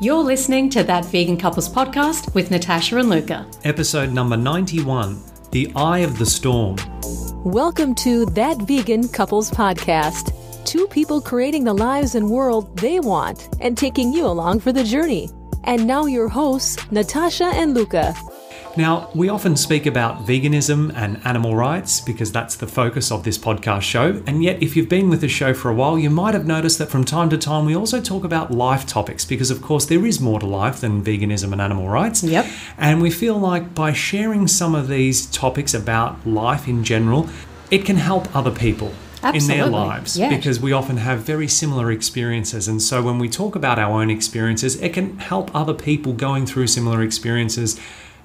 You're listening to That Vegan Couples Podcast with Natasha and Luca. Episode number 91, The Eye of the Storm. Welcome to That Vegan Couples Podcast. Two people creating the lives and world they want and taking you along for the journey. And now your hosts, Natasha and Luca. Now, we often speak about veganism and animal rights because that's the focus of this podcast show. And yet, if you've been with the show for a while, you might have noticed that from time to time we also talk about life topics because, of course, there is more to life than veganism and animal rights. Yep. And we feel like by sharing some of these topics about life in general, it can help other people. Absolutely. In their lives, yeah. Because we often have very similar experiences. And so when we talk about our own experiences, it can help other people going through similar experiences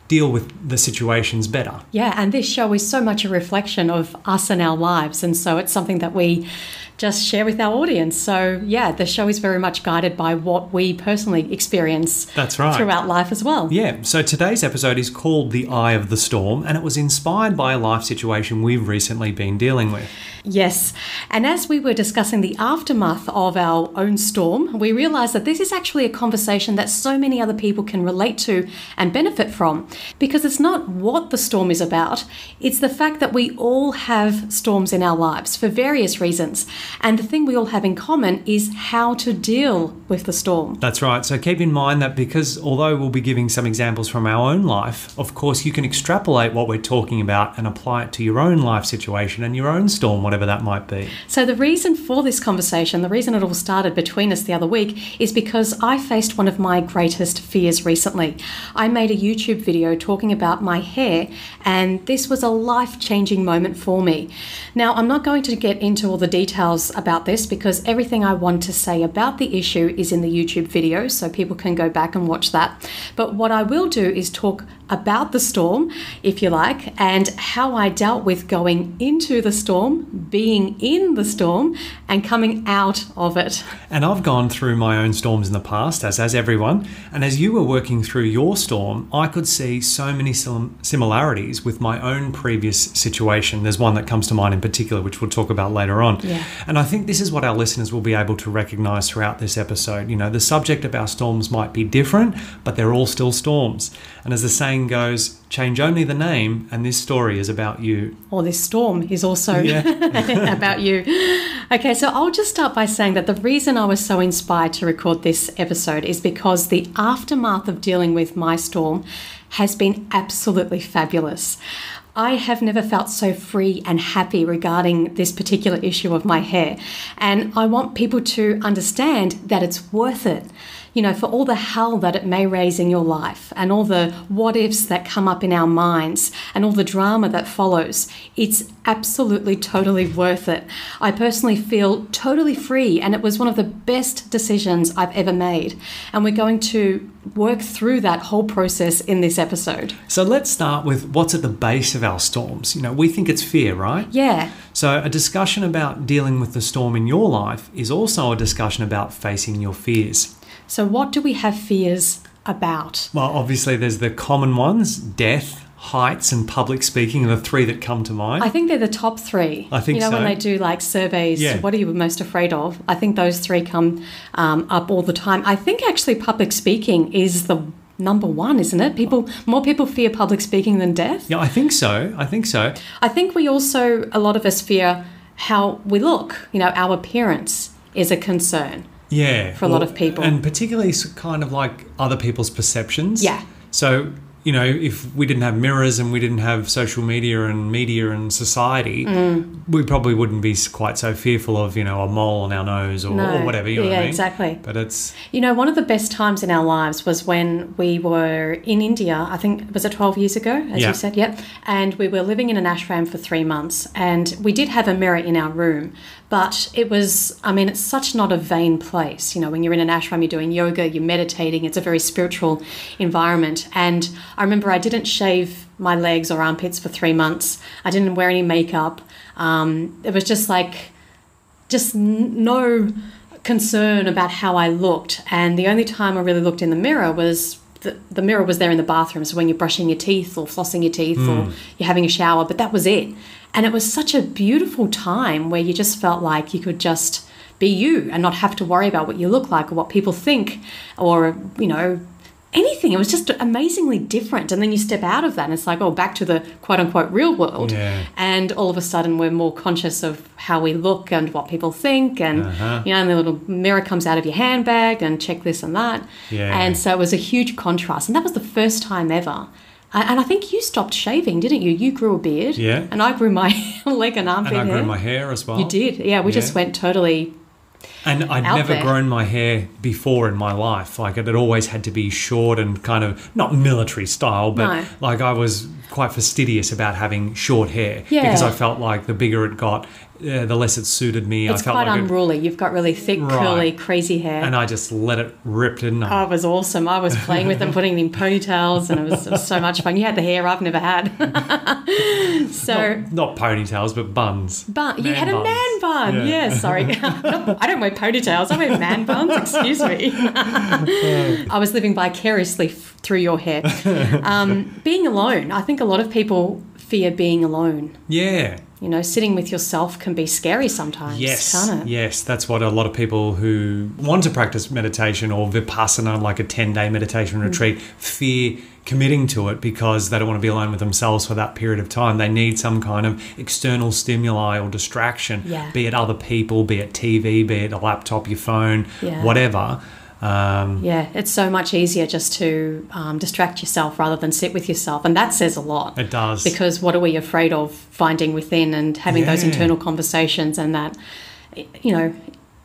deal with the situations better. Yeah, and this show is so much a reflection of us and our lives. And so it's something that we just share with our audience. So yeah, the show is very much guided by what we personally experience. That's right. Throughout life as well. Yeah, so today's episode is called The Eye of the Storm, and it was inspired by a life situation we've recently been dealing with. Yes, and as we were discussing the aftermath of our own storm, we realised that this is actually a conversation that so many other people can relate to and benefit from, because it's not what the storm is about, it's the fact that we all have storms in our lives for various reasons, and the thing we all have in common is how to deal with the storm. That's right, so keep in mind that because although we'll be giving some examples from our own life, of course you can extrapolate what we're talking about and apply it to your own life situation and your own storm, whatever that might be. So the reason for this conversation, the reason it all started between us the other week, is because I faced one of my greatest fears recently. I made a YouTube video talking about my hair, and this was a life-changing moment for me. Now, I'm not going to get into all the details about this because everything I want to say about the issue is in the YouTube video, so people can go back and watch that. But what I will do is talk about the storm, if you like, and how I dealt with going into the storm, being in the storm, and coming out of it. And I've gone through my own storms in the past, as has everyone. And as you were working through your storm, I could see so many similarities with my own previous situation. There's one that comes to mind in particular, which we'll talk about later on. Yeah. And I think this is what our listeners will be able to recognize throughout this episode. You know, the subject of our storms might be different, but they're all still storms. And as the saying goes, change only the name, and this story is about you. Or this storm is also about you. Okay, so I'll just start by saying that the reason I was so inspired to record this episode is because the aftermath of dealing with my storm has been absolutely fabulous. I have never felt so free and happy regarding this particular issue of my hair. And I want people to understand that it's worth it. You know, for all the hell that it may raise in your life and all the what ifs that come up in our minds and all the drama that follows, it's absolutely totally worth it. I personally feel totally free, and it was one of the best decisions I've ever made. And we're going to work through that whole process in this episode. So let's start with what's at the base of our storms. You know, we think it's fear, right? Yeah. So a discussion about dealing with the storm in your life is also a discussion about facing your fears. So what do we have fears about? Well, obviously there's the common ones, death, heights, and public speaking are the three that come to mind. I think they're the top three. I think so. You know, when they do like surveys, what are you most afraid of? I think those three come up all the time. I think actually public speaking is the number one, isn't it? More people fear public speaking than death. Yeah, I think so. I think we also, a lot of us fear how we look. You know, our appearance is a concern. Yeah. For a lot of people. And particularly kind of like other people's perceptions. Yeah. So, you know, if we didn't have mirrors and we didn't have social media and society, we probably wouldn't be quite so fearful of, you know, a mole on our nose or whatever, you know what I mean? Exactly. But it's... You know, one of the best times in our lives was when we were in India, I think, was it 12 years ago, as you said? Yep. And we were living in an ashram for 3 months, and we did have a mirror in our room. But it was, I mean, it's such not a vain place. You know, when you're in an ashram, you're doing yoga, you're meditating. It's a very spiritual environment. And I remember I didn't shave my legs or armpits for 3 months. I didn't wear any makeup. It was just no concern about how I looked. And the only time I really looked in the mirror was the mirror was there in the bathroom. So when you're brushing your teeth or flossing your teeth or you're having a shower, but that was it. And it was such a beautiful time where you just felt like you could just be you and not have to worry about what you look like or what people think or, anything. It was just amazingly different. And then you step out of that and it's like, back to the quote unquote real world. Yeah. And all of a sudden we're more conscious of how we look and what people think. And, and the little mirror comes out of your handbag and check this and that. Yeah. And so it was a huge contrast. And that was the first time ever. And I think you stopped shaving, didn't you? You grew a beard. Yeah. And I grew my leg and armpit hair. And I grew my hair as well. You did. Yeah, we just went totally... And I'd never grown my hair before in my life. Like, it had always had to be short and kind of, not military style, but like I was quite fastidious about having short hair because I felt like the bigger it got, the less it suited me. It's quite unruly. You've got really thick, curly, crazy hair. And I just let it rip, didn't I? Oh, it was awesome. I was playing with them, putting it in ponytails, and it was so much fun. You had the hair I've never had. So not ponytails, but buns. You had a man bun. Yeah, sorry. I don't wear ponytails. I wear man buns. Excuse me. I was living vicariously through your hair. Being alone. I think a lot of people fear being alone. Yeah. Sitting with yourself can be scary sometimes, can't it? Yes, that's what a lot of people who want to practice meditation or vipassana, like a 10-day meditation retreat, fear committing to it because they don't want to be alone with themselves for that period of time. They need some kind of external stimuli or distraction, be it other people, be it TV, be it a laptop, your phone, whatever. It's so much easier just to distract yourself rather than sit with yourself, and that says a lot. It does, because what are we afraid of finding within and having those internal conversations and that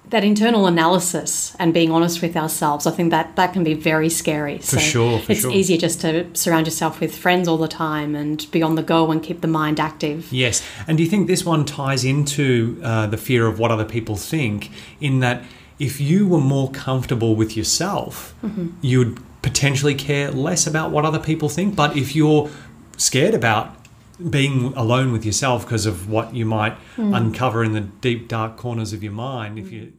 that internal analysis and being honest with ourselves. I think that can be very scary. For sure. It's easier just to surround yourself with friends all the time and be on the go and keep the mind active. Yes, and do you think this one ties into the fear of what other people think, in that if you were more comfortable with yourself, you'd potentially care less about what other people think. But if you're scared about being alone with yourself because of what you might uncover in the deep, dark corners of your mind, if you